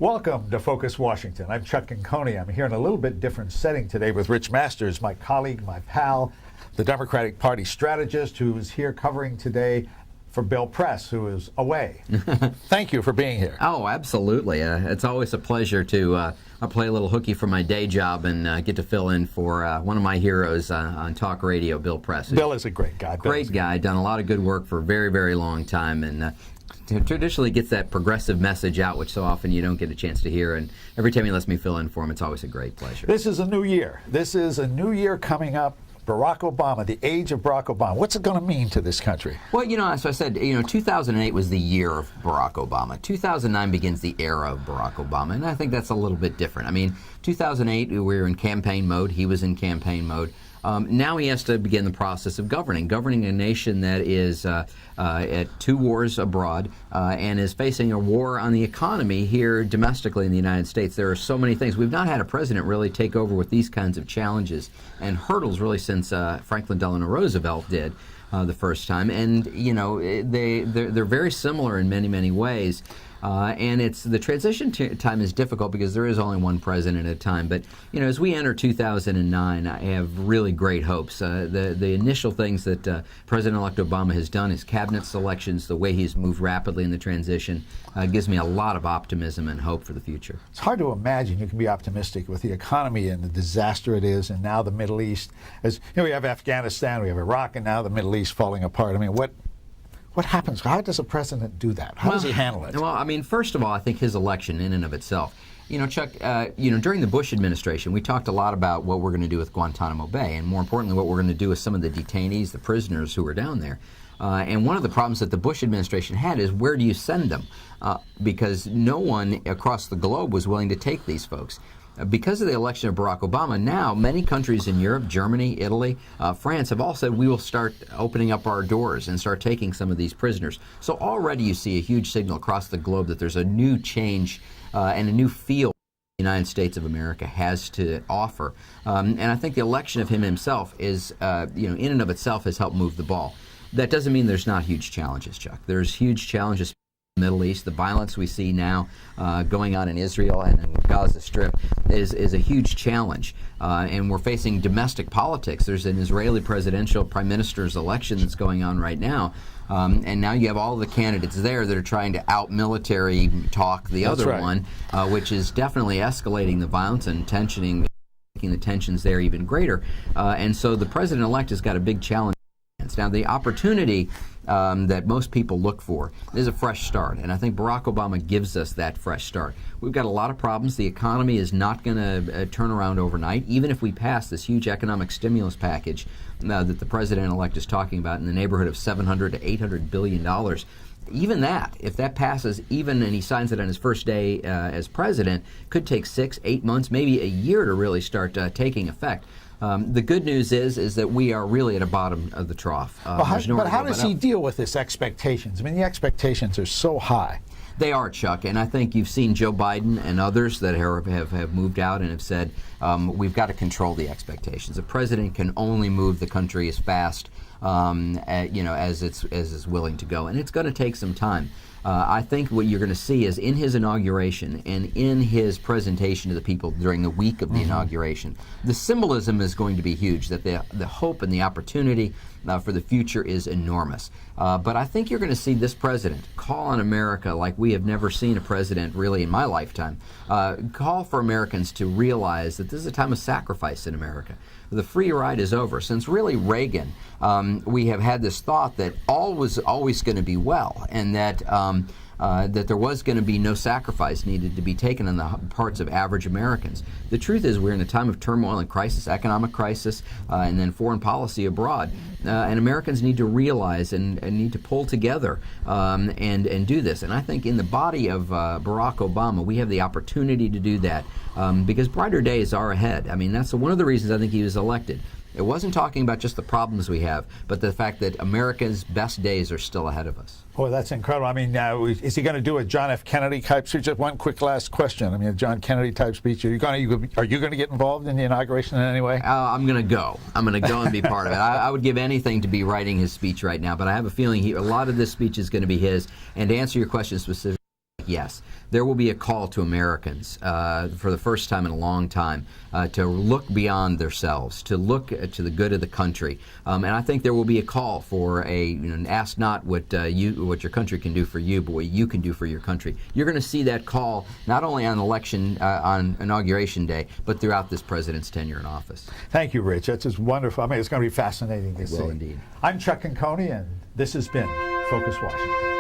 Welcome to Focus Washington. I'm Chuck Conconey. I'm here in a little bit different setting today with Rich Masters, my colleague, my pal, the Democratic Party strategist who is here covering today for Bill Press, who is away. Thank you for being here. Oh, absolutely. It's always a pleasure to play a little hooky for my day job and get to fill in for one of my heroes on talk radio, Bill Press. Bill is a great guy. Great guy. Done a lot of good work for a very, very long time, and traditionally gets that progressive message out, which so often you don't get a chance to hear. And every time he lets me fill in for him, it's always a great pleasure. This is a new year. This is a new year coming up. Barack Obama, the age of Barack Obama. What's it going to mean to this country? Well, as I said, 2008 was the year of Barack Obama. 2009 begins the era of Barack Obama, and I think that's a little bit different. 2008, we were in campaign mode. He was in campaign mode. Now he has to begin the process of governing a nation that is at two wars abroad and is facing a war on the economy here domestically in the United States. There are so many things. We've not had a president really take over with these kinds of challenges and hurdles really since Franklin Delano Roosevelt did the first time. And, they're very similar in many, many ways. And the transition time is difficult because there is only one president at a time. But, as we enter 2009, I have really great hopes. The initial things that President-elect Obama has done, his cabinet selections, the way he's moved rapidly in the transition, gives me a lot of optimism and hope for the future. It's hard to imagine you can be optimistic with the economy and the disaster it is, and now the Middle East. As we have Afghanistan, we have Iraq, and now the Middle East falling apart. What happens? How does a president do that? How does he handle it? Well, first of all, I think his election in and of itself. Chuck, during the Bush administration, we talked a lot about what we're going to do with Guantanamo Bay, and more importantly, what we're going to do with some of the detainees, the prisoners who are down there. And one of the problems that the Bush administration had is, where do you send them? Because no one across the globe was willing to take these folks. Because of the election of Barack Obama, now many countries in Europe, Germany, Italy, France, have all said we will start opening up our doors and start taking some of these prisoners. So already you see a huge signal across the globe that there's a new change and a new feel the United States of America has to offer. And I think the election of him himself is, in and of itself, has helped move the ball. That doesn't mean there's not huge challenges, Chuck. There's huge challenges. Middle East, the violence we see now going on in Israel and in Gaza Strip is a huge challenge, and we're facing domestic politics. There's an Israeli presidential prime minister's election that's going on right now, and now you have all the candidates there that are trying to out-military talk the other one, which is definitely escalating the violence and making the tensions there even greater, and so the president-elect has got a big challenge. Now, the opportunity that most people look for is a fresh start, and I think Barack Obama gives us that fresh start. We've got a lot of problems. The economy is not going to turn around overnight, even if we pass this huge economic stimulus package that the president-elect is talking about in the neighborhood of $700 to $800 billion. Even that, if that passes, and he signs it on his first day as president, could take 6-8 months, maybe a year to really start taking effect. The good news is that we are really at the bottom of the trough. But how does he deal with his expectations? The expectations are so high. They are, Chuck, and I think you've seen Joe Biden and others that have moved out and have said we've got to control the expectations. The president can only move the country as fast as it's willing to go, and it's going to take some time. I think what you're going to see is in his inauguration and in his presentation to the people during the week of the inauguration, the symbolism is going to be huge, that the hope and the opportunity for the future is enormous. But I think you're going to see this president call on America like we have never seen a president really in my lifetime, call for Americans to realize that this is a time of sacrifice in America. The free ride is over. Since really Reagan, we have had this thought that all was always going to be well, and that there was going to be no sacrifice needed to be taken on the parts of average Americans. The truth is we're in a time of turmoil and crisis, economic crisis, and then foreign policy abroad. And Americans need to realize and need to pull together and do this. And I think in the body of Barack Obama, we have the opportunity to do that because brighter days are ahead. That's one of the reasons I think he was elected. It wasn't talking about just the problems we have, but the fact that America's best days are still ahead of us. Boy, that's incredible. Is he going to do a John F. Kennedy type speech? Just one quick last question. A John Kennedy type speech. Are you going to get involved in the inauguration in any way? I'm going to go. I'm going to go and be part of it. I would give anything to be writing his speech right now, but I have a feeling a lot of this speech is going to be his. And to answer your question specifically, Yes. There will be a call to Americans for the first time in a long time to look beyond themselves, to look to the good of the country. And I think there will be a call for ask not what your country can do for you, but what you can do for your country. You're going to see that call not only on election, on Inauguration Day, but throughout this president's tenure in office. Thank you, Rich. That's just wonderful. I mean, it's going to be fascinating to see. It will indeed. I'm Chuck Coney, and this has been Focus Washington.